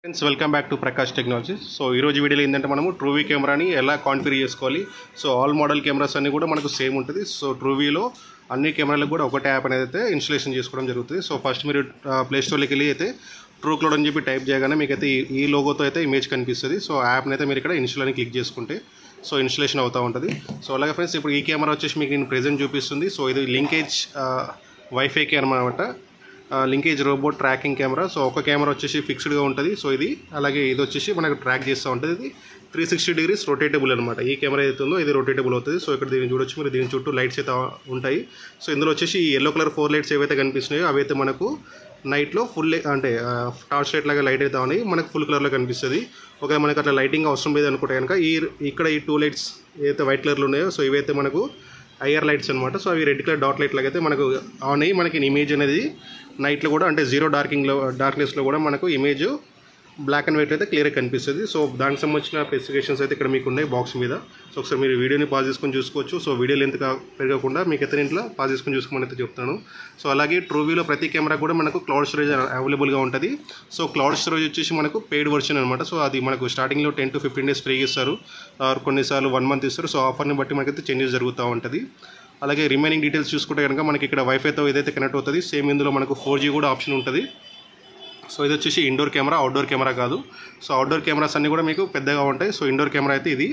Friends welcome back to Prakash technology. So ఈరోజు వీడియోలో ఏంటంటే మనము ట్రూవీ కెమెరాని ఎలా కాన్ఫిగర్ చేసుకోవాలి. సో ఆల్ మోడల్ కెమెరాస్ అన్నీ కూడా మనకు సేమ్ ఉంటుంది. సో ట్రూవీలో అన్ని కెమెరాలకు కూడా ఒకటే యాప్ అనేది అయితే ఇన్స్టాలేషన్ చేసుకోవడం జరుగుతుంది. సో ఫస్ట్ మీరు ప్లే స్టోర్లోకి వెళ్ళి అయితే ట్రూ క్లౌడ్ అని చెప్పి టైప్ చేయగానే మీకు అయితే ఈ లోగోతో అయితే ఇమేజ్ కనిపిస్తుంది. సో యాప్ని అయితే మీరు ఇక్కడ ఇన్స్టాల్ అని క్లిక్ చేసుకుంటే సో ఇన్స్టాలేషన్ అవుతూ ఉంటుంది. సో అలాగే ఫ్రెండ్స్ ఇప్పుడు ఈ కెమెరా వచ్చేసి మీకు నేను ప్రెజెంట్ చూపిస్తుంది. సో ఇది లింకేజ్ వైఫై కెమెరా అనమాట. Linkage robot tracking camera. So ఒక కెమెరా వచ్చేసి ఫిక్స్డ్గా ఉంటుంది. సో ఇది అలాగే ఇది వచ్చేసి మనకు ట్రాక్ చేస్తూ ఉంటుంది. ఇది 360 degrees రొటేటబుల్ అనమాట. ఈ కెమెరా ఏదైతే ఉందో ఇది రొటేటబుల్ అవుతుంది. సో ఇక్కడ దీన్ని చూడొచ్చు మీరు, దీని చుట్టూ లైట్స్ అయితే ఉంటాయి. సో ఇందులో వచ్చేసి ఎల్లో కలర్ 4 లైట్స్ ఏవైతే కనిపిస్తున్నాయో అవైతే మనకు నైట్లో ఫుల్ అంటే టార్చ్ లైట్ లాగా లైట్ అయితే ఉన్నాయి, మనకు ఫుల్ కలర్లో కనిపిస్తుంది. ఒకవేళ మనకు అట్లా లైటింగ్ అవసరం లేదు అనుకుంటే కనుక ఇక్కడ ఈ 2 లైట్స్ ఏదైతే వైట్ కలర్లో ఉన్నాయో సో ఇవైతే మనకు ఐఆర్ లైట్స్ అనమాట. సో అవి రెడ్ కలర్ డాట్ లైట్ లాగా అయితే మనకు ఆన్ అయ్యి మనకి ఇమేజ్ అనేది నైట్లో కూడా అంటే జీరో డార్క్నెస్లో కూడా మనకు ఇమేజ్ బ్లాక్ అండ్ వైట్ అయితే క్లియర్గా కనిపిస్తుంది. సో దానికి సంబంధించిన స్పెసిఫికేషన్స్ అయితే ఇక్కడ మీకు ఉన్నాయి బాక్స్ మీద. సో ఒకసారి మీరు వీడియోని పాజ్ చేసుకొని చూసుకోవచ్చు. సో వీడియో లెంత్ పెరగకుండా మీకు అయితే ఇంట్లో పాజ్ చేసుకొని చూసుకోమని అయితే చెప్తాను. సో అలాగే ట్రూవీలో ప్రతి కెమెరా కూడా మనకు క్లౌడ్ స్టోరేజ్ అవైలబుల్గా ఉంటుంది. సో క్లౌడ్ స్టోరేజ్ వచ్చేసి మనకు పెయిడ్ వర్షన్ అనమాట. సో అది మనకు స్టార్టింగ్లో 10 to 15 days ఫ్రీగా ఇస్తారు, కొన్నిసార్లు 1 month ఇస్తారు. సో ఆఫర్ని బట్టి మనకైతే చేంజెస్ జరుగుతూ ఉంటుంది. అలాగే రిమైనింగ్ డీటెయిల్స్ చూసుకుంటే కనుక మనకి ఇక్కడ వైఫైతో ఏదైతే కనెక్ట్ అవుతుంది సేమ్ ఇందులో మనకు 4G కూడా ఆప్షన్ ఉంటుంది. సో ఇది వచ్చేసి ఇండోర్ కెమెరా, అవుట్డోర్ కెమెరా కాదు. సో అవుట్డోర్ కెమెరాస్ అన్నీ కూడా మీకు పెద్దగా ఉంటాయి. సో ఇండోర్ కెమెరా అయితే ఇది.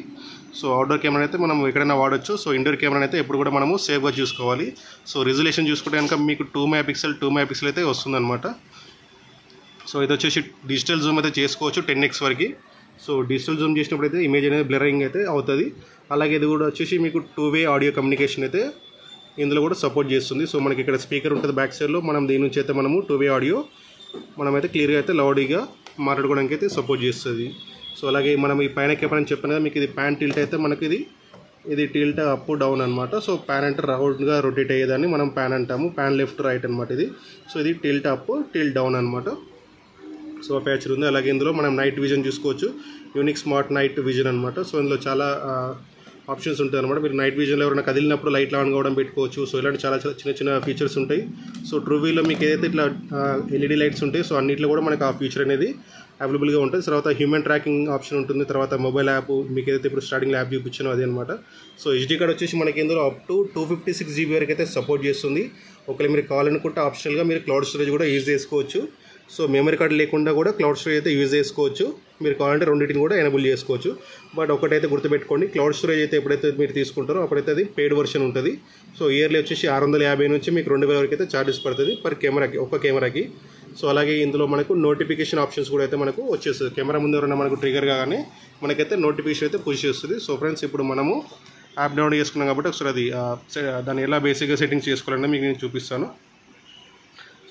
సో అవుట్డోర్ కెమెరా అయితే మనం ఎక్కడైనా వాడచ్చు. సో ఇండోర్ కెమెరా అయితే ఎప్పుడు కూడా మనము సేఫ్గా చూసుకోవాలి. సో రిజల్యూషన్ చూసుకుంటే కనుక మీకు 2 MP అయితే వస్తుందన్నమాట. సో ఇది వచ్చేసి డిజిటల్ జూమ్ అయితే చేసుకోవచ్చు 10x వరకు. సో డిజిటల్ జూమ్ చేసినప్పుడు అయితే ఇమేజ్ అనేది బ్లరింగ్ అయితే అవుతుంది. అలాగే ఇది కూడా వచ్చేసి మీకు 2-way ఆడియో కమ్యూనికేషన్ అయితే ఇందులో కూడా సపోర్ట్ చేస్తుంది. సో మనకి ఇక్కడ స్పీకర్ ఉంటుంది బ్యాక్ సైడ్లో, మనం దీని నుంచి అయితే మనము 2-way ఆడియో మనమైతే క్లియర్గా అయితే లౌడీగా మాట్లాడుకోవడానికి అయితే సపోర్ట్ చేస్తుంది. సో అలాగే మనం ఈ పైన కెమెరా అని చెప్పాను కదా మీకు, ఇది ప్యాన్ టిల్ట్ అయితే మనకి ఇది టిల్ట్ అప్ డౌన్ అనమాట. సో ప్యాన్ అంటే రౌండ్గా రొటేట్ అయ్యేదాన్ని మనం ప్యాన్ అంటాము. ప్యాన్ లెఫ్ట్ రైట్ అనమాట ఇది. సో ఇది టిల్ట్ అప్ టిల్ట్ డౌన్ అనమాట. సో ఫ్యాచర్ ఉంది. అలాగే ఇందులో మనం నైట్ విజన్ చూసుకోవచ్చు, యూనిక్ స్మార్ట్ నైట్ విజన్ అనమాట. సో ఇందులో చాలా ఆప్షన్స్ ఉంటాయి అనమాట. మీరు నైట్ విజన్లో ఎవరైనా కదిలినప్పుడు లైట్ ఆన్ కావడం పెట్టుకోవచ్చు. సో ఇలాంటి చాలా చిన్న చిన్న ఫీచర్స్ ఉంటాయి. సో ట్రూవీలో మీకు ఏదైతే ఇట్లా LED లైట్స్ ఉంటాయి సో అన్నింటిలో కూడా మనకు ఆ ఫీచర్ అనేది అవైలబుల్గా ఉంటుంది. తర్వాత హ్యూమన్ ట్రాకింగ్ ఆప్షన్ ఉంటుంది. తర్వాత మొబైల్ యాప్ మీకు ఏదైతే ఇప్పుడు స్టార్టింగ్లో యాప్ చూపించానో అదే అనమాట. సో SD కార్డ్ వచ్చేసి మనకి ఇందులో అప్ టు 256 GB వరకు అయితే సపోర్ట్ చేస్తుంది. ఒకవేళ మీరు కావాలనుకుంటే ఆప్షనల్గా మీరు క్లౌడ్ స్టోరేజ్ కూడా యూజ్ చేసుకోవచ్చు. సో మెమరీ కార్డ్ లేకుండా కూడా క్లౌడ్ స్టోరేజ్ అయితే యూజ్ చేసుకోవచ్చు. మీరు కావాలంటే రెండింటిని కూడా ఎనేబుల్ చేసుకోవచ్చు. బట్ ఒకటైతే గుర్తుపెట్టుకోండి, క్లౌడ్ స్టోరేజ్ అయితే ఎప్పుడైతే మీరు తీసుకుంటారో అప్పుడైతే అది పెయిడ్ వర్షన్ ఉంటుంది. సో ఇయర్లీ వచ్చేసి 650 నుంచి మీకు 2000 వరకు అయితే ఛార్జెస్ పడుతుంది పర్ కెమెరాకి, ఒక్క కెమెరాకి. సో అలాగే ఇందులో మనకు నోటిఫికేషన్ ఆప్షన్స్ కూడా అయితే మనకు వచ్చేస్తుంది. కెమెరా ముందు ఎవరైనా మనకు ట్రిగర్ కాగానే మనకైతే నోటిఫికేషన్ అయితే పుష్ చేస్తుంది. సో ఫ్రెండ్స్ ఇప్పుడు మనము యాప్ డౌన్లోడ్ చేసుకున్నాం కాబట్టి ఒకసారి దాన్ని ఎలా బేసిక్గా సెట్టింగ్స్ చేసుకోవాలంటే మీకు నేను చూపిస్తాను.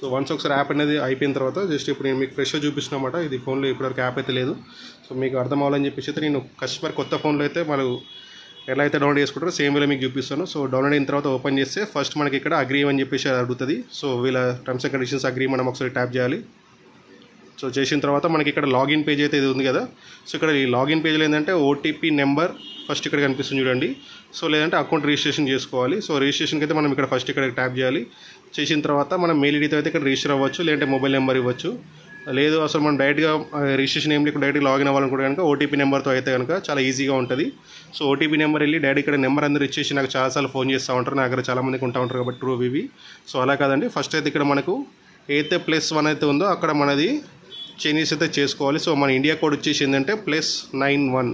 సో వన్స్ ఒకసారి యాప్ అనేది అయిపోయిన తర్వాత జస్ట్ ఇప్పుడు నేను మీకు ఫ్రెష్గా చూపిస్తున్నమాట. ఇది ఫోన్లో ఇప్పటివరకు యాప్ అయితే లేదు. సో మీకు అర్థం అవ్వాలని చెప్పేసి అయితే నేను కస్టమర్ కొత్త ఫోన్లో అయితే వాళ్ళు ఎలా అయితే డౌన్లోడ్ చేసుకుంటారో సేమ్ వేలో మీకు చూపిస్తాను. సో డౌన్లోడ్ అయిన తర్వాత ఓపెన్ చేస్తే ఫస్ట్ మనకి ఇక్కడ అగ్రీ అని చెప్పేసి అడుగుతుంది. సో వీళ్ళ టర్మ్స్ అండ్ కండిషన్స్ అగ్రీ మనం ఒకసారి ట్యాప్ చేయాలి. సో చేసిన తర్వాత మనకి ఇక్కడ లాగిన్ పేజ్ అయితే ఇది ఉంది కదా. సో ఇక్కడ ఈ లాగిన్ పేజ్లో ఏంటంటే OTP నెంబర్ ఫస్ట్ ఇక్కడ కనిపిస్తుంది చూడండి. సో లేదంటే అకౌంట్ రిజిస్ట్రేషన్ చేసుకోవాలి. సో రిజిస్ట్రేషన్కి అయితే మనం ఇక్కడ ఫస్ట్ ఇక్కడ ట్యాప్ చేయాలి. చేసిన తర్వాత మనం మెయిల్ ఐడితో అయితే ఇక్కడ రిజిస్టర్ అవ్వచ్చు, లేదంటే మొబైల్ నెంబర్ ఇవ్వచ్చు. లేదు అసలు మనం డైరెక్ట్గా రిజిస్ట్రేషన్ ఏం లేకుండా డైరెక్ట్గా లాగిన్ అవ్వాలనుకుంటే కనుక OTP నెంబర్తో అయితే కనుక చాలా ఈజీగా ఉంటుంది. సో OTP నెంబర్ వెళ్ళి డైరెక్ట్ ఇక్కడ నెంబర్ అందరూ ఇచ్చేసి నాకు చాలాసార్లు ఫోన్ చేస్తూ ఉంటారు, నా దగ్గర చాలామందికి ఉంటా ఉంటారు కాబట్టి ట్రూవీవి. సో అలా కాదండి, ఫస్ట్ అయితే ఇక్కడ మనకు ఏదైతే +1 అయితే ఉందో అక్కడ మనది చేంజెస్ అయితే చేసుకోవాలి. సో మన ఇండియా కోడ్ వచ్చేసి ఏంటంటే +91.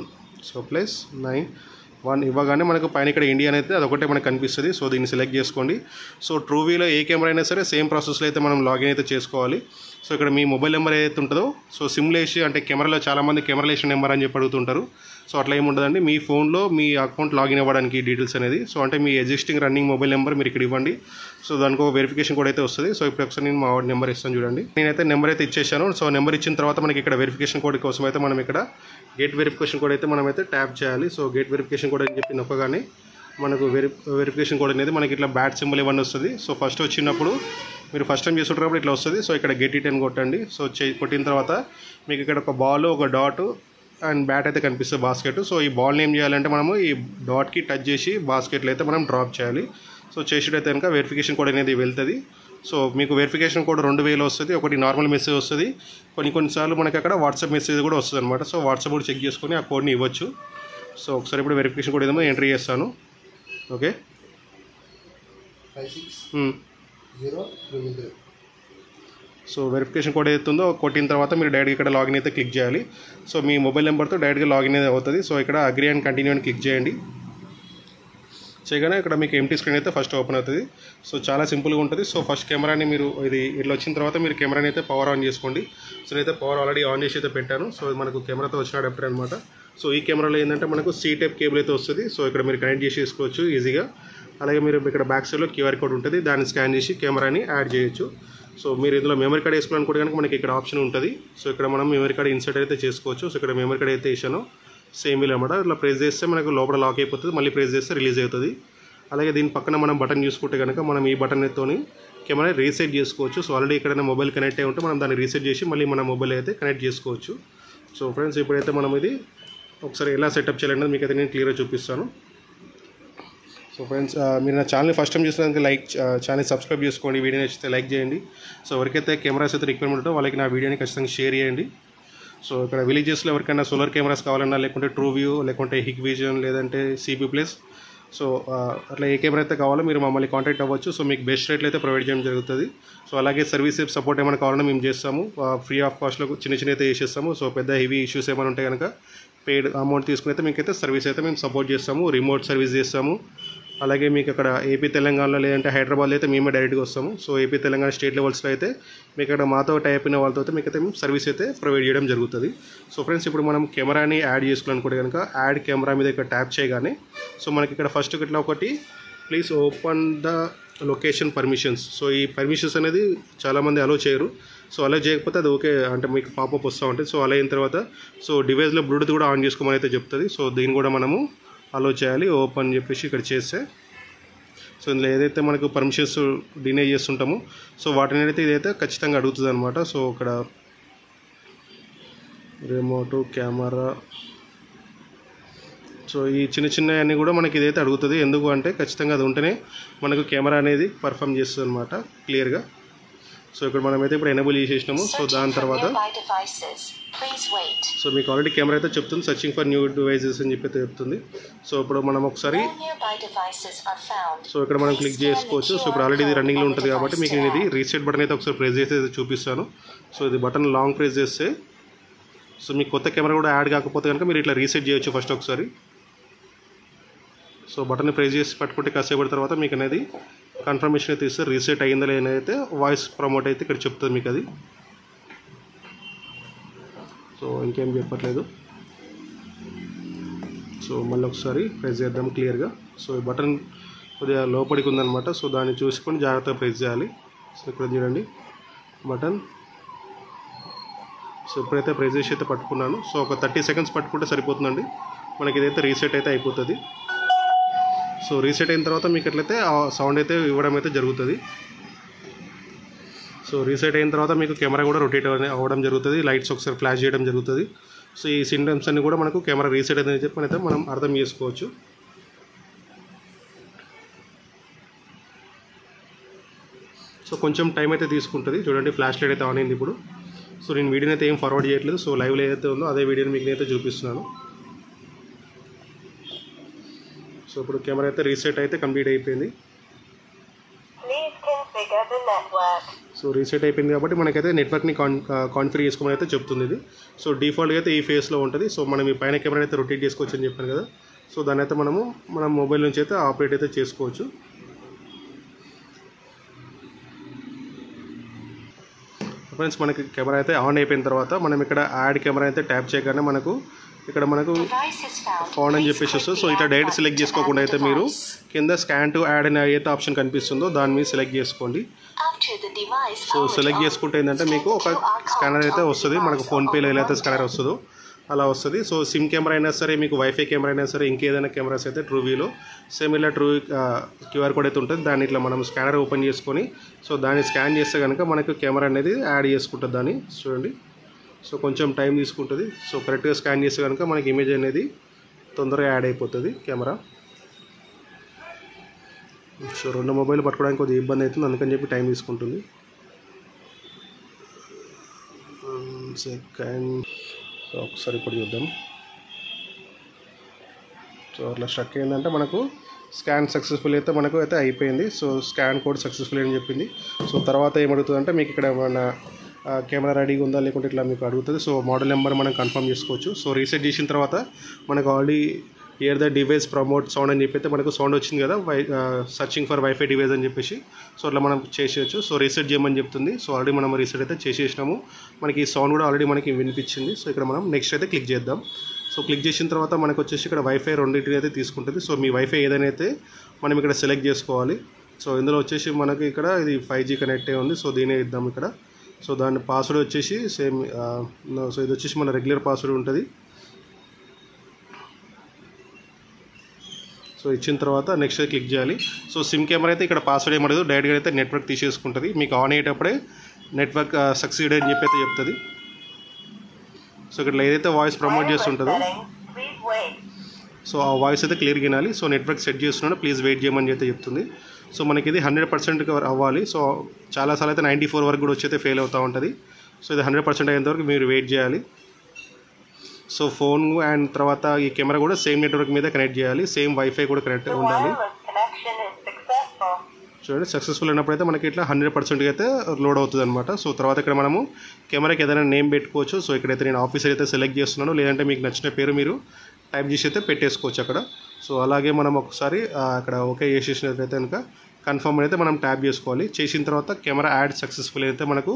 సో +91 ఇవ్వగానే మనకు పైన ఇక్కడ ఇండియా అయితే అదొకటే మనకు కనిపిస్తుంది. సో దీన్ని సెలెక్ట్ చేసుకోండి. సో ట్రూవీలో ఏ కెమెరా అయినా సరే సేమ్ ప్రాసెస్లో అయితే మనం లాగిన్ అయితే చేసుకోవాలి. సో ఇక్కడ మీ మొబైల్ నెంబర్ ఏదైతే ఉంటుందో సో సిమ్లేసి అంటే కెమెరాలో చాలామంది కెమెరాలేషన్ నెంబర్ అని చెప్పి అడుగుతుంటారు. సో అట్లా ఏముండదండి, మీ ఫోన్లో మీ అకౌంట్ లాగిన్ అవ్వడానికి డీటెయిల్స్ అనేది సో అంటే మీ ఎగ్జిస్టింగ్ రన్నింగ్ మొబైల్ నెంబర్ మీరు ఇక్కడ ఇవ్వండి. సో దానికి ఒక వెరిఫికేషన్ కోడ్ అయితే వస్తుంది. సో ఇప్పుడు ఒకసారి నేను మా నెంబర్ ఇస్తాను చూడండి. నేనైతే నెంబర్ అయితే ఇచ్చేసాను. సో నెంబర్ ఇచ్చిన తర్వాత మనకి ఇక్కడ వెరిఫికేషన్ కోడ్ కోసం అయితే మనం ఇక్కడ గేట్ వెరిఫికేషన్ కోడ్ అయితే మనమైతే ట్యాప్ చేయాలి. సో గేట్ వెరిఫికేషన్ కోడ్ అని చెప్పి నొక్కగానే మనకు వెరిఫికేషన్ కోడ్ అనేది మనకి ఇట్లా బ్యాట్ సింబల్ ఇవన్నీ వస్తుంది. సో ఫస్ట్ వచ్చినప్పుడు మీరు ఫస్ట్ టైం చేస్తుంటారు ఇట్లా వస్తుంది. సో ఇక్కడ గెట్ ఇట్ అని కొట్టండి. సో కొట్టిన తర్వాత మీకు ఇక్కడ ఒక బాల్, ఒక డాట్ అండ్ బ్యాట్ అయితే కనిపిస్తుంది, బాస్కెట్. సో ఈ బాల్ని ఏం చేయాలంటే మనము ఈ డాట్కి టచ్ చేసి బాస్కెట్లో అయితే మనం డ్రాప్ చేయాలి. సో చేసేటైతే కనుక వెరిఫికేషన్ కోడ్ అనేది వెళ్తుంది. సో మీకు వెరిఫికేషన్ కోడ్ 2000 వస్తుంది, ఒకటి నార్మల్ మెసేజ్ వస్తుంది, కొన్నిసార్లు మనకి అక్కడ వాట్సాప్ మెసేజ్ కూడా వస్తుంది అనమాట. సో వాట్సాప్ కూడా చెక్ చేసుకొని ఆ కోడ్ని ఇవ్వచ్చు. సో ఒకసారి ఇప్పుడు వెరిఫికేషన్ కోడ్ ఏదో ఎంట్రీ చేస్తాను. ఓకే 5603. సో వెరిఫికేషన్ కోడ్ ఏదైతుందో కొట్టిన తర్వాత మీరు డైరెక్ట్గా ఇక్కడ లాగిన్ అయితే క్లిక్ చేయాలి. సో మీ మొబైల్ నెంబర్తో డైరెక్ట్గా లాగిన్ అయితే అవుతుంది. సో ఇక్కడ అగ్రీ అండ్ కంటిన్యూ అని క్లిక్ చేయండి. చేయగానే ఇక్కడ మీకు ఎంటీ స్క్రీన్ అయితే ఫస్ట్ ఓపెన్ అవుతుంది. సో చాలా సింపుల్గా ఉంటుంది. సో ఫస్ట్ కెమెరాని మీరు ఇది ఇట్లా వచ్చిన తర్వాత మీరు కెమెరాని అయితే పవర్ ఆన్ చేసుకోండి. సో నేనైతే పవర్ ఆల్రెడీ ఆన్ చేసి అయితే పెట్టాను. సో ఇది మనకు కెమెరాతో వచ్చిన అడాప్టర్ అనమాట. సో ఈ కెమెరాలో ఏంటంటే మనకు C టైప్ కేబుల్ అయితే వస్తుంది. సో ఇక్కడ మీరు కనెక్ట్ చేసి చేసుకోవచ్చు ఈజీగా. అలాగే మీరు ఇక్కడ బ్యాక్ సైడ్లో QR కోడ్ ఉంటుంది, దాన్ని స్కాన్ చేసి కెమెరాని యాడ్ చేయొచ్చు. సో మీరు ఇందులో మెమరీ కార్డ్ వేసుకోవాలనుకుంటే కనుక మనకి ఇక్కడ ఆప్షన్ ఉంటుంది. సో ఇక్కడ మనం మెమరీ కార్డ్ ఇన్సర్ట్ అయితే చేసుకోవచ్చు. సో ఇక్కడ మెమరీ కార్డ్ అయితే వేసాను సేమ్ ఇలా అనమాట. ఇట్లా ప్రెస్ చేస్తే మనకు లోపల లాక్ అయిపోతుంది, మళ్ళీ ప్రెస్ చేస్తే రిలీజ్ అవుతుంది. అలాగే దీని పక్కన మనం బటన్ చూసుకుంటే కనుక మనం ఈ బటన్తోని కెమెరా రీసెట్ చేసుకోవచ్చు. సో ఆల్రెడీ ఎక్కడైనా మొబైల్ కనెక్ట్ అయి ఉంటే మనం దాన్ని రీసెట్ చేసి మళ్ళీ మన మొబైల్ అయితే కనెక్ట్ చేసుకోవచ్చు. సో ఫ్రెండ్స్ ఇప్పుడైతే మనం ఇది ఒకసారి ఎలా సెటప్ చేయాలనేది మీకు అయితే నేను క్లియర్గా చూపిస్తాను. సో ఫ్రెండ్స్ మీరు నా ఛానల్ని ఫస్ట్ టైం చూసినందుకు ఛానల్ సబ్స్క్రైబ్ చేసుకోండి, వీడియో నచ్చితే లైక్ చేయండి. సో ఎవరికైతే కెమెరాస్ అయితే రిక్వైర్మెంట్ ఉంటో వాళ్ళకి నా వీడియోని ఖచ్చితంగా షేర్ చేయండి. సో ఇక్కడ విలేజెస్లో ఎవరికైనా సోలార్ కెమెరాస్ కావాలన్నా, లేకుంటే ట్రూవ్యూ, లేకుంటే హిక్విజన్, లేదంటే CP+, సో అట్లా ఏ కెమెరా అయితే కావాలో మీరు మమ్మల్ని కాంటాక్ట్ అవ్వచ్చు. సో మీకు బెస్ట్ రేట్లు అయితే ప్రొవైడ్ చేయడం జరుగుతుంది. సో అలాగే సర్వీస్ సపోర్ట్ ఏమైనా కావాలన్నా మేము చేస్తాము, ఫ్రీ ఆఫ్ కాస్ట్లో చిన్న అయితే చేసేస్తాము. సో పెద్ద హెవీ ఇష్యూస్ ఏమైనా ఉంటే కనుక పెయిడ్ అమౌంట్ తీసుకుని అయితే మీకైతే సర్వీస్ అయితే మేము సపోర్ట్ చేస్తాము, రిమోట్ సర్వీస్ చేస్తాము. అలాగే మీకు అక్కడ ఏపీ తెలంగాణలో లేదంటే హైదరాబాద్లో అయితే మేమే డైరెక్ట్గా వస్తాము. సో ఏపీ తెలంగాణ స్టేట్ లెవెల్స్లో అయితే మీకు అక్కడ మాతో టైప్ అయిన వాళ్ళతో అయితే మీకైతే మేము సర్వీస్ అయితే ప్రొవైడ్ చేయడం జరుగుతుంది. సో ఫ్రెండ్స్ ఇప్పుడు మనం కెమెరాని యాడ్ చేసుకోవాలనుకుంటే కనుక యాడ్ కెమెరా మీద ఇక్కడ ట్యాప్ చేయగానే సో మనకి ఇక్కడ ఫస్ట్ ఇట్లా ఒకటి please open the location permissions. So ఈ పర్మిషన్స్ అనేది చాలామంది అలో చేయరు. సో అలా చేయకపోతే అది ఓకే అంటే మీకు పాపప్ వస్తూ ఉంటుంది. సో అలా అయిన తర్వాత సో డివైస్లో బ్లూటూత్ కూడా ఆన్ చేసుకోమని అయితే చెప్తుంది. సో దీన్ని కూడా మనము అలో చేయాలి, ఓపెన్ చెప్పేసి ఇక్కడ చేస్తే సో ఇందులో ఏదైతే మనకు పర్మిషన్స్ డినై చేస్తుంటామో సో వాటిని అయితే ఇదైతే ఖచ్చితంగా అడుగుతుంది అనమాట. సో ఇక్కడ రిమోట్ కెమెరా సో ఈ చిన్న అన్నీ కూడా మనకి ఇదైతే అడుగుతుంది. ఎందుకు అంటే ఖచ్చితంగా అది ఉంటేనే మనకు కెమెరా అనేది పర్ఫామ్ చేస్తుంది అనమాట క్లియర్గా. సో ఇక్కడ మనమైతే ఇప్పుడు ఎనేబుల్ చేసేసినాము. సో దాని తర్వాత సో మీకు ఆల్రెడీ కెమెరా అయితే చెప్తుంది సర్చింగ్ ఫర్ న్యూ డివైసెస్ అని చెప్పి చెప్తుంది. సో ఇప్పుడు మనం ఒకసారి సో ఇక్కడ మనం క్లిక్ చేసుకోవచ్చు. సో ఇప్పుడు ఆల్రెడీ ఇది రన్నింగ్లో ఉంటుంది కాబట్టి మీకు నేను ఇది రీసెట్ బటన్ అయితే ఒకసారి ప్రెస్ చేసి చూపిస్తాను. సో ఇది బటన్ లాంగ్ ప్రెస్ చేస్తే సో మీకు కొత్త కెమెరా కూడా యాడ్ కాకపోతే కనుక మీరు ఇట్లా రీసెట్ చేయొచ్చు ఫస్ట్ ఒకసారి. సో బటన్ ప్రెస్ చేసి పట్టుకుంటే కాసేపటి తర్వాత మీకు అనేది కన్ఫర్మేషన్ అయితే ఇస్తే రీసెట్ అయ్యిందా లేదైతే వాయిస్ ప్రమోట్ అయితే ఇక్కడ చెప్తుంది మీకు అది. సో ఇంకేం చెప్పట్లేదు. సో మళ్ళీ ఒకసారి ప్రెస్ చేద్దాం క్లియర్గా. సో ఈ బటన్ కొద్దిగా లోపలికి ఉందన్నమాట. సో దాన్ని చూసుకొని జాగ్రత్తగా ప్రెస్ చేయాలి. సో ఇక్కడ చూడండి బటన్. సో ఇప్పుడైతే ప్రెస్ చేసి అయితే పట్టుకున్నాను. సో ఒక 30 సెకండ్స్ పట్టుకుంటే సరిపోతుందండి, మనకి ఇదైతే రీసెట్ అయితే అయిపోతుంది. సో రీసెట్ అయిన తర్వాత మీకు ఎట్లయితే ఆ సౌండ్ అయితే ఇవ్వడం అయితే జరుగుతుంది. సో రీసెట్ అయిన తర్వాత మీకు కెమెరా కూడా రొటేట్ అవ్వడం జరుగుతుంది, లైట్స్ ఒకసారి ఫ్లాష్ చేయడం జరుగుతుంది. సో ఈ సింటమ్స్ అన్ని కూడా మనకు కెమెరా రీసెట్ అయిందని చెప్పి మనం అర్థం చేసుకోవచ్చు. సో కొంచెం టైం అయితే తీసుకుంటుంది. చూడండి ఫ్లాష్ లైట్ అయితే ఆన్ అయింది ఇప్పుడు. సో నేను వీడియోని అయితే ఏం ఫార్వర్డ్ చేయట్లేదు. సో లైవ్లో ఏదైతే ఉందో అదే వీడియోని మీకు నేనైతే చూపిస్తున్నాను. సో ఇప్పుడు కెమెరా అయితే రీసెట్ అయితే కంప్లీట్ అయిపోయింది. సో రీసెట్ అయిపోయింది కాబట్టి మనకైతే నెట్వర్క్ని కాన్ఫిగర్ చేసుకోమని అయితే చెప్తుంది ఇది. సో డిఫాల్ట్గా అయితే ఈ ఫేస్లో ఉంటుంది. సో మనం ఈ పైన కెమెరా అయితే రొటేట్ చేసుకోవచ్చు అని చెప్పాను కదా. సో దాన్ని అయితే మన మొబైల్ నుంచి అయితే ఆపరేట్ అయితే చేసుకోవచ్చు. ఫ్రెండ్స్ మనకి కెమెరా అయితే ఆన్ అయిపోయిన తర్వాత మనం ఇక్కడ యాడ్ కెమెరా అయితే ట్యాప్ చేయగానే మనకు ఫౌండ్ అని చెప్పేసి వస్తుంది. సో ఇట్లా డైరెక్ట్ సెలెక్ట్ చేసుకోకుండా అయితే మీరు కింద స్కాన్ టు యాడ్ అనే అయితే ఆప్షన్ కనిపిస్తుందో దాని మీద సెలెక్ట్ చేసుకోండి. సో సెలెక్ట్ చేసుకుంటే ఏంటంటే మీకు ఒక స్కానర్ అయితే వస్తుంది, మనకు ఫోన్పేలో ఎలా అయితే స్కానర్ వస్తుందో అలా వస్తుంది. సో సిమ్ కెమెరా అయినా సరే, మీకు వైఫై కెమెరా అయినా సరే, ఇంకేదైనా కెమెరాస్ అయితే ట్రూవ్యూలో సేమ్ ఇలా QR కోడ్ అయితే ఉంటుంది. దాన్ని ఇట్లా మనం స్కానర్ ఓపెన్ చేసుకొని సో దాన్ని స్కాన్ చేస్తే కనుక మనకు కెమెరా అనేది యాడ్ చేసుకుంటుంది దాన్ని. చూడండి సో కొంచెం టైం తీసుకుంటుంది. సో కరెక్ట్గా స్కాన్ చేస్తే కనుక మనకి ఇమేజ్ అనేది తొందరగా యాడ్ అయిపోతుంది కెమెరా. సో 2 మొబైల్ పట్టుకోవడానికి కొద్దిగా ఇబ్బంది అవుతుంది, అందుకని చెప్పి టైం తీసుకుంటుంది. సెకండ్. సో ఒకసారి ఇప్పుడు చూద్దాం. సో అట్లా స్ట్రక్ అయిందంటే మనకు స్కాన్ సక్సెస్ఫుల్ అయితే మనకు అయితే అయిపోయింది. సో స్కాన్ కోడ్ సక్సెస్ఫుల్ అని చెప్పింది. సో తర్వాత ఏమడుగుతుందంటే మీకు ఇక్కడ మన కెమెరా రెడీగా ఉందా లేకుంటే ఇట్లా మీకు అడుగుతుంది. సో మోడల్ నెంబర్ మనం కన్ఫర్మ్ చేసుకోవచ్చు. సో రీసెట్ చేసిన తర్వాత మనకు already here the device promote sound అని చెప్పి అయితే మనకు సౌండ్ వచ్చింది కదా, సర్చింగ్ ఫర్ వైఫై డివైస్ అని చెప్పేసి. సో అట్లా మనం చేసేయచ్చు. సో రీసెట్ చేయమని చెప్తుంది. సో ఆల్రెడీ మనం రీసెట్ అయితే చేసేసినాము. మనకి ఈ సౌండ్ కూడా ఆల్రెడీ మనకి వినిపించింది. సో ఇక్కడ మనం నెక్స్ట్ అయితే క్లిక్ చేద్దాం. సో క్లిక్ చేసిన తర్వాత మనకు వచ్చేసి ఇక్కడ వైఫై రెండింటిని అయితే తీసుకుంటుంది. సో మీ వైఫై ఏదైనా అయితే మనం ఇక్కడ సెలెక్ట్ చేసుకోవాలి. సో ఇందులో వచ్చేసి మనకి ఇక్కడ ఇది 5G కనెక్ట్ అయి ఉంది. సో దీనే ఇద్దాం ఇక్కడ. సో దాని పాస్వర్డ్ వచ్చేసి సేమ్. సో ఇది వచ్చేసి మన రెగ్యులర్ పాస్వర్డ్ ఉంటుంది. సో ఇచ్చిన తర్వాత నెక్స్ట్ క్లిక్ చేయాలి. సో సిమ్ కెమెరా అయితే ఇక్కడ పాస్వర్డ్ ఏమడదు, డైరెక్ట్గా అయితే నెట్వర్క్ తీసేసుకుంటుంది. మీకు ఆన్ అయ్యేటప్పుడే నెట్వర్క్ సక్సీడ్ అని చెప్పి అయితే చెప్తుంది. సో ఇక్కడ ఏదైతే వాయిస్ ప్రమోట్ చేస్తుంటుందో సో ఆ వాయిస్ అయితే క్లియర్గా వినాలి. సో నెట్వర్క్ సెట్ చేస్తున్నాడు, ప్లీజ్ వెయిట్ చేయమని అయితే చెప్తుంది. సో మనకి ఇది 100% అవ్వాలి. సో చాలాసార్లు అయితే 94 వరకు కూడా వచ్చి అయితే ఫెయిల్ అవుతూ ఉంటుంది. సో ఇది 100% అయ్యేంత వరకు మీరు వెయిట్ చేయాలి. సో ఫోన్ అండ్ తర్వాత ఈ కెమెరా కూడా సేమ్ నెట్వర్క్ మీద కనెక్ట్ చేయాలి, సేమ్ వైఫై కూడా కనెక్ట్ ఉండాలి. చూడండి సక్సెస్ఫుల్ అయినప్పుడు అయితే మనకి ఇట్లా 100% అయితే లోడ్ అవుతుంది అనమాట. సో తర్వాత ఇక్కడ మనము కెమెరాకి ఏదైనా నేమ్ పెట్టుకోవచ్చు. సో ఇక్కడైతే నేను ఆఫీసర్ అయితే సెలెక్ట్ చేస్తున్నాను, లేదంటే మీకు నచ్చిన పేరు మీరు టైప్ చేసి అయితే పెట్టేసుకోవచ్చు అక్కడ. సో అలాగే మనం ఒకసారి అక్కడ ఓకే చేసేసినట్లయితే కనుక కన్ఫర్మ్ అయితే మనం ట్యాప్ చేసుకోవాలి. చేసిన తర్వాత కెమెరా యాడ్ సక్సెస్ఫుల్ అయితే మనకు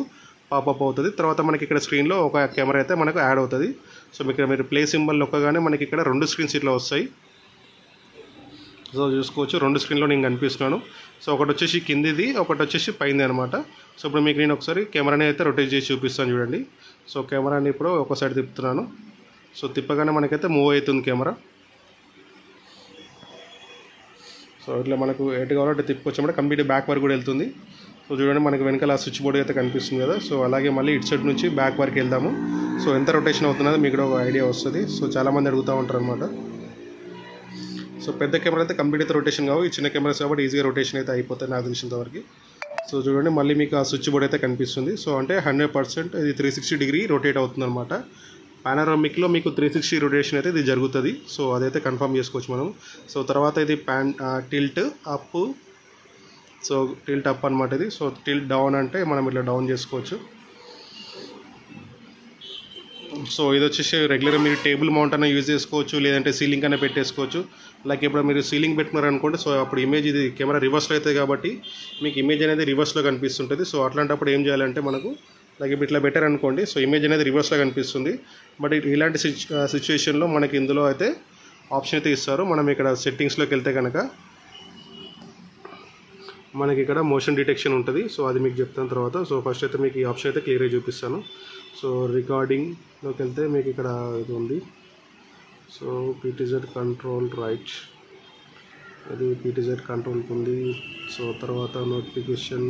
పాపప్ అవుతుంది. తర్వాత మనకి ఇక్కడ స్క్రీన్లో ఒక కెమెరా అయితే మనకు యాడ్ అవుతుంది. సో ఇక్కడ మీరు ప్లే సింబల్ నొక్కగానే మనకి ఇక్కడ 2 స్క్రీన్స్ ఇట్లా వస్తాయి. సో చూసుకోవచ్చు 2 స్క్రీన్లో నేను కనిపిస్తున్నాను. సో ఒకటి వచ్చేసి కిందిది, ఒకటి వచ్చేసి పైంది అనమాట. సో ఇప్పుడు మీకు నేను ఒకసారి కెమెరాని అయితే రొటేట్ చేసి చూపిస్తాను చూడండి. సో కెమెరాని ఇప్పుడు ఒక సైడ్ తిప్పుతున్నాను. సో తిప్పగానే మనకైతే మూవ్ అవుతుంది కెమెరా. సో ఇట్లా మనకు ఎటు కావాలో అటు తిప్పుకొచ్చామంటే కంప్లీట్ బ్యాక్ వరకు కూడా వెళ్తుంది. సో చూడండి మనకి వెనకాల స్విచ్ బోర్డ్ అయితే కనిపిస్తుంది కదా. సో అలాగే మళ్ళీ ఇటు సైడ్ నుంచి బ్యాక్ వరకు వెళ్దాము. సో ఎంత రొటేషన్ అవుతున్నదో మీకు కూడా ఒక ఐడియా వస్తుంది. సో చాలామంది అడుగుతూ ఉంటారు అనమాట. సో పెద్ద కెమెరా అయితే కంప్లీట్ అయితే రొటేషన్ కావు, ఈ చిన్న కెమెరాస్ కాబట్టి ఈజీగా రొటేషన్ అయితే అయిపోతుంది నాకు తెలిసినంత వరకు. సో చూడండి మళ్ళీ మీకు ఆ స్విచ్ బోర్డ్ అయితే కనిపిస్తుంది. సో అంటే 100% ఇది 360 డిగ్రీ రొటేట్ అవుతుంది అనమాట. పానరామిక్లో మీకు 360 రొటేషన్ అయితే ఇది జరుగుతుంది. సో అదైతే కన్ఫర్మ్ చేసుకోవచ్చు మనం. సో తర్వాత ఇది tilt up. So tilt up అనమాట ఇది. సో టిల్ట్ డౌన్ అంటే మనం ఇట్లా డౌన్ చేసుకోవచ్చు. సో ఇది వచ్చేసి రెగ్యులర్గా మీరు టేబుల్ మౌంట్ అన్న యూజ్ చేసుకోవచ్చు, లేదంటే సీలింగ్ అన్న పెట్టేసుకోవచ్చు. లైక్ ఇప్పుడు మీరు సీలింగ్ పెట్టుకున్నారు అనుకోండి, సో అప్పుడు ఇమేజ్ ఇది కెమెరా రివర్స్లో అవుతుంది కాబట్టి మీకు ఇమేజ్ అనేది రివర్స్లో కనిపిస్తుంటుంది. సో అట్లాంటప్పుడు ఏం చేయాలంటే మనకు లైక్ ఇప్పుడు ఇట్లా బెటర్ అనుకోండి, సో ఇమేజ్ అనేది రివర్స్లో కనిపిస్తుంది. బట్ ఇలాంటి సిచ్యువేషన్లో మనకి ఇందులో అయితే ఆప్షన్ అయితే ఇస్తారు. మనం ఇక్కడ సెట్టింగ్స్లోకి వెళ్తే కనుక మనకి ఇక్కడ మోషన్ డిటెక్షన్ ఉంటుంది. సో అది మీకు చెప్తాను తర్వాత. సో ఫస్ట్ అయితే మీకు ఈ ఆప్షన్ అయితే క్లియర్గా చూపిస్తాను. సో రికార్డింగ్లోకి వెళ్తే మీకు ఇక్కడ ఇది ఉంది. సో PTZ కంట్రోల్ రైట్, అది PTZ కంట్రోల్కి ఉంది. సో తర్వాత నోటిఫికేషన్.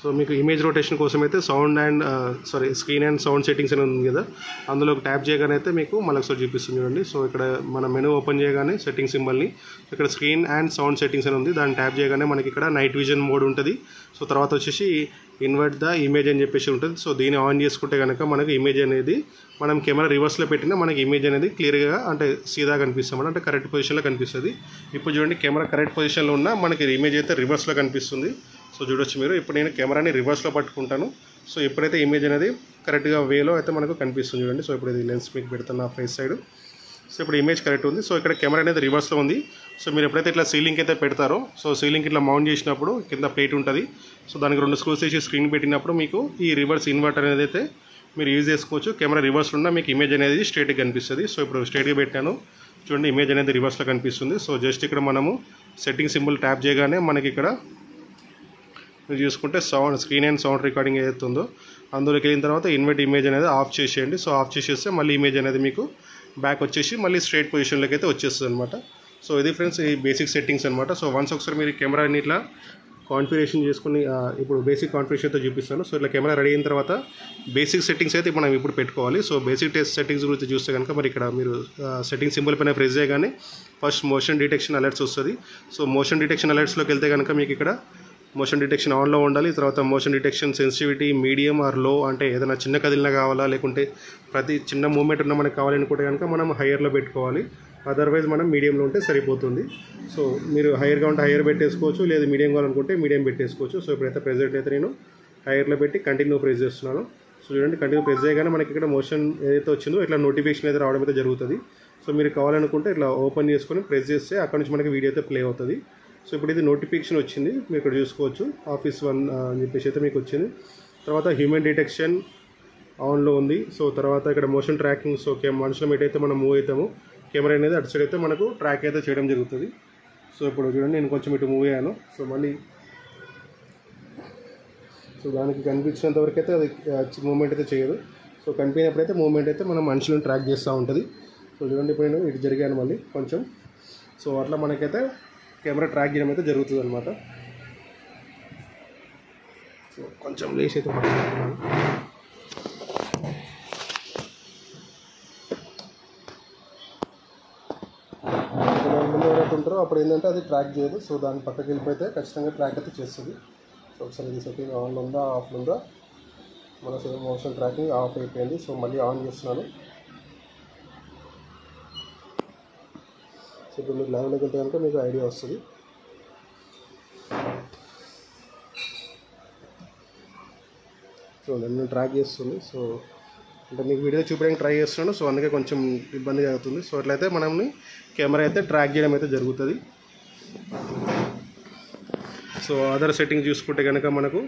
సో మీకు ఇమేజ్ రొటేషన్ కోసం అయితే sound and screen and sound settings అని ఉంది కదా, అందులో ట్యాప్ చేయగానే అయితే మీకు మళ్ళీ ఒకసారి చూపిస్తుంది చూడండి. సో ఇక్కడ మన మెనూ ఓపెన్ చేయగానే సెట్టింగ్ సింబల్ని ఇక్కడ స్క్రీన్ అండ్ సౌండ్ సెట్టింగ్స్ అని ఉంది, దాన్ని ట్యాప్ చేయగానే మనకి ఇక్కడ నైట్ విజన్ మోడ్ ఉంటుంది. సో తర్వాత వచ్చేసి ఇన్వర్ట్ ద ఇమేజ్ అని చెప్పేసి ఉంటుంది. సో దీన్ని ఆన్ చేసుకుంటే కనుక మనకి ఇమేజ్ అనేది మనం కెమెరా రివర్స్లో పెట్టినా మనకి ఇమేజ్ అనేది క్లియర్గా అంటే సీదా కనిపిస్తాం, అంటే కరెక్ట్ పొజిషన్లో కనిపిస్తుంది. ఇప్పుడు చూడండి కెమెరా కరెక్ట్ పొజిషన్లో ఉన్నా మనకి ఇమేజ్ అయితే రివర్స్లో కనిపిస్తుంది. సో చూడొచ్చు మీరు. ఇప్పుడు నేను కెమెరాని రివర్స్లో పట్టుకుంటాను. సో ఎప్పుడైతే ఇమేజ్ అనేది కరెక్ట్గా వేలో అయితే మనకు కనిపిస్తుంది చూడండి. సో ఇప్పుడు ఇది లెన్స్ మీకు పెడతాను నా ఫేస్ సైడ్. సో ఇప్పుడు ఇమేజ్ కరెక్ట్ ఉంది. సో ఇక్కడ కెమెరా అనేది రివర్స్లో ఉంది. సో మీరు ఎప్పుడైతే ఇట్లా సీలింగ్ అయితే పెడతారో, సో సీలింగ్ ఇట్లా మౌంట్ చేసినప్పుడు కింద ప్లేట్ ఉంటుంది. సో దానికి 2 స్క్రూస్ వేసి స్క్రీన్ పెట్టినప్పుడు మీకు ఈ రివర్స్ ఇన్వర్టర్ అనేది అయితే మీరు యూజ్ చేసుకోవచ్చు. కెమెరా రివర్స్లో ఉన్న మీకు ఇమేజ్ అనేది స్ట్రైట్గా కనిపిస్తుంది. సో ఇప్పుడు స్ట్రైట్గా పెట్టాను చూడండి, ఇమేజ్ అనేది రివర్స్లో కనిపిస్తుంది. సో జస్ట్ ఇక్కడ మనము సెట్టింగ్ సింబల్ ట్యాప్ చేయగానే మనకి ఇక్కడ మీరు చూసుకుంటే స్క్రీన్ అండ్ సౌండ్ రికార్డింగ్ ఏదైతే ఉందో అందులోకి వెళ్ళిన తర్వాత ఇన్వర్ట్ ఇమేజ్ అనేది ఆఫ్ చేసేయండి. సో ఆఫ్ చేసేస్తే మళ్ళీ ఇమేజ్ అనేది మీకు బ్యాక్ వచ్చేసి మళ్ళీ స్ట్రైట్ పొజిషన్లోకి అయితే వచ్చేస్తుంది అనమాట. సో ఇది ఫ్రెండ్స్ ఈ బేసిక్ సెట్టింగ్స్ అనమాట. సో వన్స్ ఒకసారి మీరు కెమెరాని ఇట్లా కాన్ఫిగరేషన్ చేసుకుని ఇప్పుడు బేసిక్ కాన్ఫిగరేషన్తో చూపిస్తాను. సో ఇట్లా కెమెరా రెడీ అయిన తర్వాత బేసిక్ సెట్టింగ్స్ అయితే మనం ఇప్పుడు పెట్టుకోవాలి. సో బేసిక్ టెస్ట్ సెట్టింగ్స్ గురించి చూస్తే కనుక మరి ఇక్కడ మీరు సెట్టింగ్ సింబల్ పైన ప్రెస్ చేయగానే ఫస్ట్ మోషన్ డిటెక్షన్ అలర్ట్స్ వస్తుంది. సో మోషన్ డిటెక్షన్ అలర్ట్స్లోకి వెళ్తే కనుక మీకు ఇక్కడ మోషన్ డిటెక్షన్ ఆన్లో ఉండాలి. తర్వాత motion detection sensitivity medium are లో, అంటే ఏదైనా చిన్న కదిలినా కావాలా లేకుంటే ప్రతి చిన్న మూమెంట్ ఉన్న మనకు కావాలనుకుంటే కనుక మనం హైయర్లో పెట్టుకోవాలి. అదర్వైజ్ మనం మీడియంలో ఉంటే సరిపోతుంది. సో మీరు హైయర్గా ఉంటే హైయర్ పెట్టేసుకోవచ్చు, లేదు మీడియం కావాలనుకుంటే మీడియం పెట్టేసుకోవచ్చు. సో ఇప్పుడైతే ప్రెజెంట్ అయితే నేను హైయర్లో పెట్టి కంటిన్యూ ప్రెస్ చేస్తున్నాను. సో చూడండి, కంటిన్యూ ప్రెస్ చేయగానే మనకి ఇక్కడ మోషన్ ఏదైతే వచ్చిందో ఇట్లా నోటిఫికేషన్ అయితే రావడం అయితే జరుగుతుంది. సో మీరు కావాలనుకుంటే ఇట్లా ఓపెన్ చేసుకొని ప్రెస్ చేస్తే అక్కడ నుంచి మనకి వీడియో అయితే ప్లే అవుతుంది. సో ఇప్పుడు ఇది నోటిఫికేషన్ వచ్చింది, మీరు ఇక్కడ చూసుకోవచ్చు ఆఫీస్ 1 అని చెప్పేసి అయితే మీకు వచ్చింది. తర్వాత హ్యూమన్ డిటెక్షన్ ఆన్లో ఉంది. సో తర్వాత ఇక్కడ మోషన్ ట్రాకింగ్, సో మనుషులం ఎటైతే మనం మూవ్ అవుతాము కెమెరా అనేది అటు సైడ్ అయితే మనకు ట్రాక్ అయితే చేయడం జరుగుతుంది. సో ఇప్పుడు చూడండి, నేను కొంచెం ఇటు మూవ్ అయ్యాను. సో మళ్ళీ దానికి కనిపించినంత వరకు అయితే అది మూవ్మెంట్ అయితే చేయదు. సో కనిపించినప్పుడైతే మూవ్మెంట్ అయితే మనం మనుషులను ట్రాక్ చేస్తూ ఉంటుంది. సో చూడండి, ఇప్పుడు నేను ఇటు జరిగాను మళ్ళీ కొంచెం. సో అట్లా మనకైతే కెమెరా ట్రాక్ చేయడం అయితే జరుగుతుంది అనమాట. సో కొంచెం లేస్ అయితే పడుతున్నాను. ముందు ఎవరైతే ఉంటారో అప్పుడు ఏంటంటే అది ట్రాక్ చేయదు. సో దాని పక్కకి వెళ్ళిపోతే ఖచ్చితంగా ట్రాక్ అయితే చేస్తుంది. సో ఒకసారి ఇది సెట్టింగ్ ఆన్లో ఉందా ఆఫ్లో ఉందా, మన మోషన్ ట్రాకింగ్ ఆఫ్ అయిపోయింది. సో మళ్ళీ ఆన్ చేస్తున్నాను. సో ఇప్పుడు మీకు లైవ్లోకి వెళ్తే కనుక మీకు ఐడియా వస్తుంది. సో నేను ట్రాక్ చేస్తుంది. సో అంటే మీకు వీడియో చూపించడానికి ట్రై చేస్తున్నాను. సో అందుకే కొంచెం ఇబ్బందిగా అవుతుంది. సో అట్లయితే మనల్ని కెమెరా అయితే ట్రాక్ చేయడం అయితే జరుగుతుంది. సో అదర్ సెట్టింగ్స్ చూసుకుంటే కనుక మనకు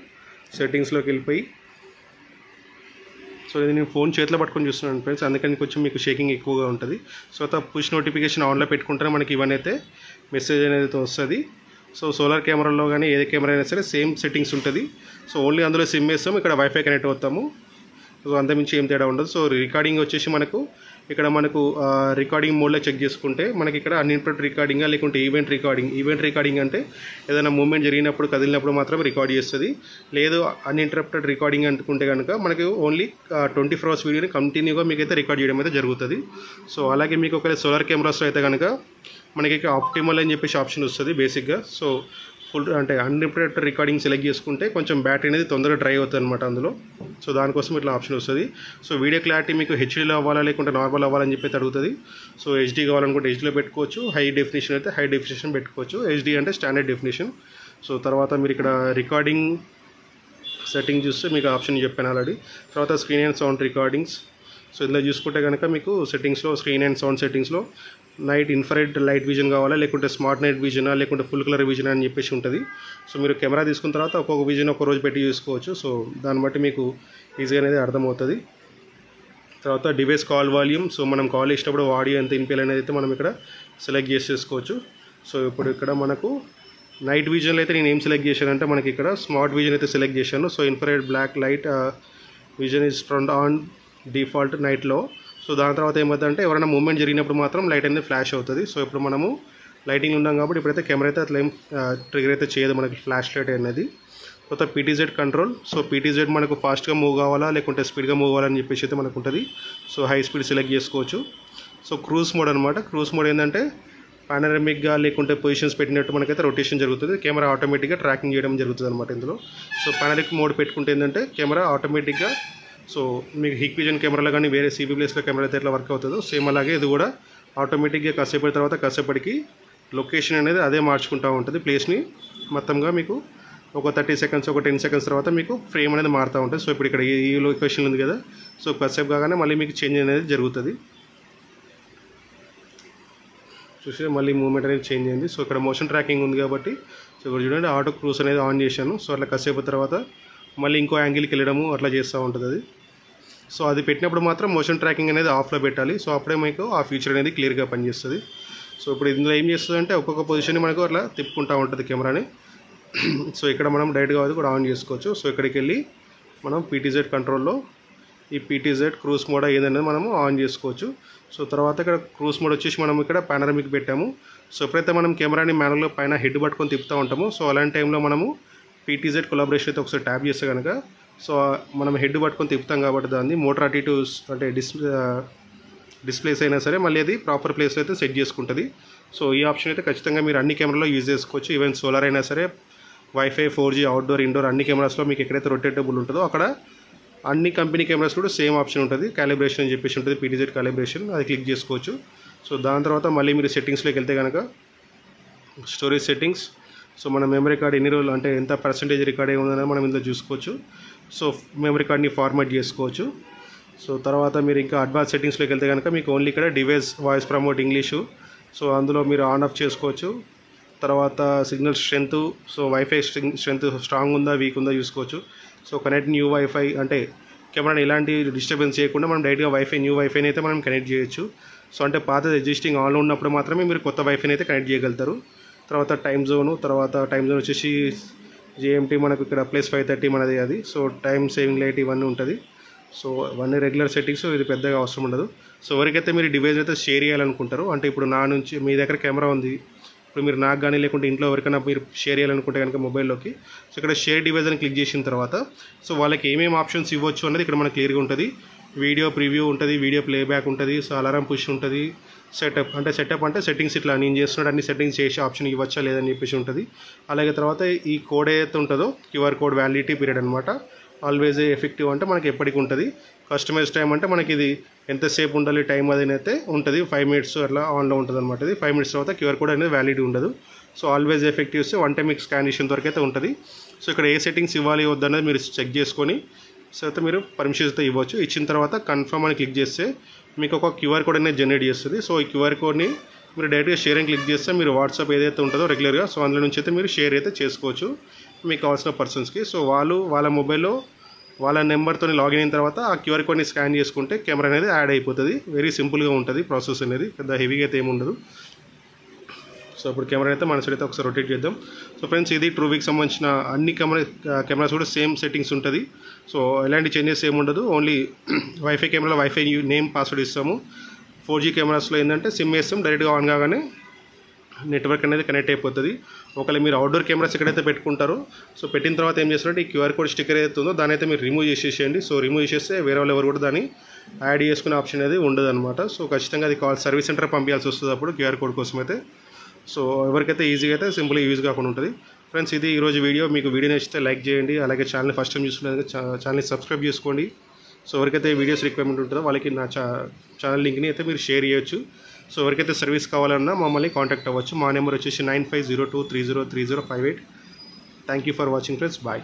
సెట్టింగ్స్లోకి వెళ్ళిపోయి, సో ఇది నేను ఫోన్ చేతిలో పట్టుకొని చూస్తున్నాను ఫ్రెండ్స్, అందుకని కొంచెం మీకు షేకింగ్ ఎక్కువగా ఉంటుంది. సో పుష్ నోటిఫికేషన్ ఆన్లో పెట్టుకుంటేనే మనకి ఇవన్నీ అయితే మెసేజ్ అనేది వస్తుంది. సో సోలార్ కెమెరాలో కానీ ఏదే కెమెరా అయినా సరే సేమ్ సెట్టింగ్స్ ఉంటుంది. సో ఓన్లీ అందులో సిమ్ వేస్తాము, ఇక్కడ వైఫై కనెక్ట్ అవుతాము. సో అంతమించి ఏం తేడా ఉండదు. సో రికార్డింగ్ వచ్చేసి మనకు ఇక్కడ మనకు రికార్డింగ్ మోడ్లో చెక్ చేసుకుంటే మనకి ఇక్కడ అన్ఇంటరప్టెడ్ రికార్డింగా లేకుంటే ఈవెంట్ రికార్డింగ్ అంటే ఏదైనా మూమెంట్ జరిగినప్పుడు కదిలినప్పుడు మాత్రం రికార్డ్ చేస్తుంది. లేదు అన్ఇంటరప్టెడ్ రికార్డింగ్ అనుకుంటే కనుక మనకి ఓన్లీ 24 hours వీడియోని కంటిన్యూగా మీకైతే రికార్డ్ చేయడం అయితే జరుగుతుంది. సో అలాగే మీకు ఒకవేళ సోలార్ కెమెరాస్లో అయితే కనుక మనకి ఆప్టిమల్ అని చెప్పేసి ఆప్షన్ వస్తుంది బేసిక్గా. సో ఫుల్ అంటే అన్లిమిటెడ్ రికార్డింగ్ సెలెక్ట్ చేసుకుంటే కొంచెం బ్యాటరీ అనేది తొందరగా డ్రై అవుతుంది అనమాట అందులో. సో దానికోసం ఇట్లా ఆప్షన్ వస్తుంది. సో వీడియో క్లారిటీ మీకు హెచ్డీలో అవ్వాలా లేకుంటే నార్మల్ అవ్వాలని చెప్పి అడుగుతుంది. సో హెచ్డీ కావాలనుకుంటే హెచ్డీలో పెట్టుకోవచ్చు, హై డెఫినేషన్ అయితే హై డెఫినేషన్ పెట్టుకోవచ్చు. హెచ్డీ అంటే స్టాండర్డ్ డెఫినేషన్. సో తర్వాత మీరు ఇక్కడ రికార్డింగ్ సెట్టింగ్ చూస్తే మీకు ఆప్షన్ చెప్పాను ఆల్రెడీ. తర్వాత screen and sound recordings. So ఇందులో చూసుకుంటే కనుక మీకు సెట్టింగ్స్లో స్క్రీన్ అండ్ సౌండ్ సెట్టింగ్స్లో నైట్ ఇన్ఫ్రారెడ్ లైట్ విజన్ కావాలా లేకుంటే స్మార్ట్ నైట్ విజనా లేకుంటే ఫుల్ కలర్ విజన్ అని చెప్పేసి ఉంటుంది. సో మీరు కెమెరా తీసుకున్న తర్వాత ఒక్కొక్క విజన్ ఒక రోజు పెట్టి చూసుకోవచ్చు. సో దాన్ని బట్టి మీకు ఈజీగా అనేది అర్థమవుతుంది. తర్వాత డివైస్ కాల్ వాల్యూమ్. సో మనం కాల్ చేసినప్పుడు ఆడియో ఎంత వినిపించాలి అనేది అయితే మనం ఇక్కడ సెలెక్ట్ చేసేసుకోవచ్చు. సో ఇప్పుడు ఇక్కడ మనకు నైట్ విజన్లో అయితే నేను ఏం సెలెక్ట్ చేశానంటే మనకి ఇక్కడ స్మార్ట్ విజన్ అయితే సెలెక్ట్ చేశాను. So infrared black light vision is turned on default నైట్లో. సో దాని తర్వాత ఏమవుతుందంటే ఎవరైనా మూవ్మెంట్ జరిగినప్పుడు మాత్రం లైట్ అనేది ఫ్లాష్ అవుతుంది. సో ఇప్పుడు మనము లైటింగ్ ఉన్నాం కాబట్టి ఇప్పుడైతే కెమెరా అయితే అట్లా ఏం ట్రిగర్ అయితే చేయదు మనకి ఫ్లాష్ లైట్ అనేది. తర్వాత పీటీజెడ్ కంట్రోల్. సో పీటీజెడ్ మనకు ఫాస్ట్గా మూవ్ కావాలా లేకుంటే స్పీడ్గా మూవ్ కావాలని చెప్పేసి అయితే మనకు ఉంటుంది. సో హై స్పీడ్ సెలెక్ట్ చేసుకోవచ్చు. సో క్రూజ్ మోడ్ అనమాట. క్రూజ్ మోడ్ ఏంటంటే పానరమిక్గా లేకుంటే పొజిషన్స్ పెట్టినట్టు మనకైతే రొటేషన్ జరుగుతుంది. కెమెరా ఆటోమేటిక్గా ట్రాకింగ్ చేయడం జరుగుతుంది అనమాట ఇందులో. సో పానరిక్ మోడ్ పెట్టుకుంటే ఏంటంటే కెమెరా ఆటోమేటిక్గా, సో మీకు హిక్ విజన్ కెమెరాలో కానీ వేరే సిబీ ప్లేస్లో కెమెరా అయితే ఎట్లా వర్క్ అవుతుందో సేమ్ అలాగే ఇది కూడా ఆటోమేటిక్గా కాసేపటి తర్వాత కాసేపటికి లొకేషన్ అనేది అదే మార్చుకుంటూ ఉంటుంది ప్లేస్ని మొత్తంగా. మీకు ఒక 30 seconds ఒక 10 seconds తర్వాత మీకు ఫ్రేమ్ అనేది మారుతూ ఉంటుంది. సో ఇప్పుడు ఇక్కడ ఈ లొకేషన్ ఉంది కదా, సో కాసేపు కాగానే మళ్ళీ మీకు చేంజ్ అనేది జరుగుతుంది. చూసి మళ్ళీ మూవ్మెంట్ అనేది చేంజ్ అయింది. సో ఇక్కడ మోషన్ ట్రాకింగ్ ఉంది కాబట్టి సో ఇక్కడ చూడండి ఆటో క్రూజ్ అనేది ఆన్ చేశాను. సో అట్లా కాసేపు తర్వాత మళ్ళీ ఇంకో యాంగిల్కి వెళ్ళడము అట్లా చేస్తూ ఉంటుంది అది. సో అది పెట్టినప్పుడు మాత్రం మోషన్ ట్రాకింగ్ అనేది ఆఫ్లో పెట్టాలి. సో అప్పుడే మీకు ఆ ఫీచర్ అనేది క్లియర్గా పనిచేస్తుంది. సో ఇప్పుడు ఇందులో ఏం చేస్తుంది అంటే ఒక్కొక్క పొజిషన్ మనకు అట్లా తిప్పుకుంటూ ఉంటుంది కెమెరాని. సో ఇక్కడ మనం డైరెక్ట్గా అది కూడా ఆన్ చేసుకోవచ్చు. సో ఇక్కడికి వెళ్ళి మనం పీటీజెడ్ కంట్రోల్లో ఈ పీటీజెడ్ క్రూజ్ మోడ్ ఏదనేది మనము ఆన్ చేసుకోవచ్చు. సో తర్వాత ఇక్కడ క్రూజ్ మోడ్ వచ్చేసి మనం ఇక్కడ పానరమిక్ పెట్టాము. సో ఎప్పుడైతే మనం కెమెరాని మాన్యువల్గా పైన హెడ్ పట్టుకొని తిప్పుతూ ఉంటామో సో అలాంటి టైంలో మనము PTZ కొలాబరేషన్ అయితే ఒకసారి ట్యాప్ చేస్తే కనుక సో మనం హెడ్ పట్టుకొని తిప్పుతాం కాబట్టి దాన్ని మోటార్ అటు ఇటు అంటే డిస్ప్లేస్ అయినా సరే మళ్ళీ అది ప్రాపర్ ప్లేస్లో అయితే సెట్ చేసుకుంటుంది. సో ఈ ఆప్షన్ అయితే ఖచ్చితంగా మీరు అన్ని కెమెరాలో యూజ్ చేసుకోవచ్చు. ఈవెన్ సోలార్ అయినా సరే, వైఫై, 4G, అవుట్డోర్, ఇండోర్ అన్ని కెమెరాస్లో మీకు ఎక్కడైతే రొటేటబుల్ ఉంటుందో అక్కడ అన్ని కంపెనీ కెమెరాస్ కూడా సేమ్ ఆప్షన్ ఉంటుంది. క్యాలిబ్రేషన్ అని చెప్పేసి ఉంటుంది, PTZ క్యాలిబ్రేషన్, అది క్లిక్ చేసుకోవచ్చు. సో దాని తర్వాత మళ్ళీ మీరు సెట్టింగ్స్లోకి వెళ్తే కనుక స్టోరేజ్ సెట్టింగ్స్, సో మన మెమరీ కార్డ్ ఎన్ని రోజులు అంటే ఎంత పర్సెంటేజ్ రికార్డ్ అయి ఉందని మనం ఇందులో చూసుకోవచ్చు. సో మెమరీ కార్డ్ని ఫార్మాట్ చేసుకోవచ్చు. సో తర్వాత మీరు ఇంకా అడ్వాన్స్ సెట్టింగ్స్లోకి వెళ్తే కనుక మీకు ఓన్లీ ఇక్కడ device voice promote English, so అందులో మీరు ఆన్ ఆఫ్ చేసుకోవచ్చు. తర్వాత signal strength, so wifi strength strong ఉందా వీక్ ఉందా చూసుకోవచ్చు. సో కనెక్ట్ న్యూ వైఫై అంటే కెమెరాని ఎలాంటి డిస్టర్బెన్స్ చేయకుండా మనం డైరెక్ట్గా న్యూ వైఫైని అయితే మనం కనెక్ట్ చేయొచ్చు. సో అంటే పాతది ఎగ్జిస్టింగ్ ఆన్లో ఉన్నప్పుడు మాత్రమే మీరు కొత్త వైఫైని అయితే కనెక్ట్ చేయగలుగుతారు. తర్వాత టైం జోన్ వచ్చేసి GMT మనకు ఇక్కడ +530 మనది అది. సో టైం సేవింగ్ లైట్ ఇవన్నీ ఉంటుంది. సో ఇవన్నీ రెగ్యులర్ సెట్టింగ్స్, ఇది పెద్దగా అవసరం ఉండదు. సో ఎవరికైతే మీరు డివైస్ అయితే షేర్ చేయాలనుకుంటారో అంటే ఇప్పుడు నా నుంచి మీ దగ్గర కెమెరా ఉంది, ఇప్పుడు మీరు నాకు కానీ లేకుంటే ఇంట్లో ఎవరికైనా మీరు షేర్ చేయాలనుకుంటే కనుక మొబైల్లోకి సో ఇక్కడ షేర్ డివైస్ అని క్లిక్ చేసిన తర్వాత సో వాళ్ళకి ఏమేమి ఆప్షన్స్ ఇవ్వచ్చు అనేది ఇక్కడ మనకు క్లియర్గా ఉంటుంది. వీడియో ప్రివ్యూ ఉంటుంది, వీడియో ప్లేబ్యాక్ ఉంటుంది, సో అలారం పుష్ ఉంటుంది, సెటప్ అంటే సెట్టింగ్స్ ఇట్లా నేను చేస్తున్నాడు అన్ని సెట్టింగ్స్ చేసే ఆప్షన్ ఇవ్వచ్చా లేదని చెప్పేసి ఉంటుంది. అలాగే తర్వాత ఈ కోడ్ ఏదైతే ఉంటుందో QR కోడ్ వ్యాలిడిటీ పీరియడ్ అనమాట, ఆల్వేజ్ ఎఫెక్టివ్ అంటే మనకి ఎప్పటికి ఉంటుంది. కస్టమైజ్ టైం అంటే మనకి ఇది ఎంతసేపు ఉండాలి టైం అదైతే ఉంటుంది, 5 minutes అట్లా ఆన్లో ఉంటుంది అనమాట. ఇది 5 minutes తర్వాత QR కోడ్ అనేది వ్యాలిడ్ ఉండదు. సో ఆల్వేజ్ ఎఫెక్టివ్ వస్తే 1 time మీకు స్కాన్ చేసిన వరకు అయితే ఉంటుంది. సో ఇక్కడ ఏ సెట్టింగ్స్ ఇవ్వాలి వద్దనేది మీరు చెక్ చేసుకొని సో అయితే మీరు పర్మిషన్స్ అయితే ఇవ్వచ్చు. ఇచ్చిన తర్వాత కన్ఫర్మ్ అని క్లిక్ చేస్తే మీకు ఒక QR కోడ్ అనేది జనరేట్ చేస్తుంది. సో ఈ QR కోడ్ని మీరు డైరెక్ట్గా షేర్ అని క్లిక్ చేస్తే మీరు వాట్సాప్ ఏదైతే ఉంటుందో రెగ్యులర్గా సో అందులో నుంచి అయితే మీరు షేర్ అయితే చేసుకోవచ్చు మీకు కావాల్సిన పర్సన్స్కి. సో వాళ్ళ మొబైల్లో వాళ్ళ నెంబర్తో లాగిన్ అయిన తర్వాత ఆ QR కోడ్ని స్కాన్ చేసుకుంటే కెమెరా అనేది యాడ్ అయిపోతుంది. వెరీ సింపుల్గా ఉంటుంది ప్రాసెస్ అనేది, పెద్ద హెవీగా అయితే ఏమి ఉండదు. సో ఇప్పుడు కెమెరా అయితే మన సైడ్ అయితే ఒకసారి రొటేట్ చేద్దాం. సో ఫ్రెండ్స్ ఇది ట్రూవీకి సంబంధించిన అన్ని కెమెరాస్ కూడా సేమ్ సెట్టింగ్స్ ఉంటుంది. సో ఎలాంటి చేంజెస్ ఏమి ఉండదు. ఓన్లీ వైఫై కెమెరాలో వైఫై నేమ్ పాస్వర్డ్ ఇస్తాము. 4G కెమెరాస్లో ఏంటంటే సిమ్ వేస్తాం, డైరెక్ట్గా ఆన్ కాగానే నెట్వర్క్ అనేది కనెక్ట్ అయిపోతుంది. ఒకవేళ మీరు అవుట్డోర్ కెమెరాస్ ఎక్కడైతే పెట్టుకుంటారో సో పెట్టిన తర్వాత ఏం చేస్తారంటే ఈ QR కోడ్ స్టిక్కర్ ఏదైతే ఉందో దాని అయితే మీరు రిమూవ్ చేసేసేయండి. సో రిమూవ్ చేసేస్తే వేరే వాళ్ళు ఎవరు కూడా దాన్ని యాడ్ చేసుకునే ఆప్షన్ అనేది ఉండదు అనమాట. సో ఖచ్చితంగా అది సర్వీస్ సెంటర్ పంపించాల్సి వస్తుంది అప్పుడు QR కోడ్ కోసం అయితే. సో ఎవరికైతే ఈజీగా అయితే సింపుల్గా యూజ్ కాకుండా ఉంటుంది. ఫ్రెండ్స్ ఇది ఈరోజు వీడియో. మీకు వీడియో నచ్చితే లైక్ చేయండి, అలాగే ఛానల్ ఫస్ట్ టైం చూసుకునే ఛానల్ని సబ్స్క్రైబ్ చేసుకోండి. సో ఎవరికైతే వీడియోస్ రిక్వైర్మెంట్ ఉంటుందో వాళ్ళకి నా ఛానల్ లింక్ని అయితే మీరు షేర్ చేయొచ్చు. సో ఎవరికైతే సర్వీస్ కావాలన్నా మమ్మల్ని కాంటాక్ట్ అవ్వచ్చు. మా నెంబర్ వచ్చేసి 9502303058. Thank you for watching friends. Bye.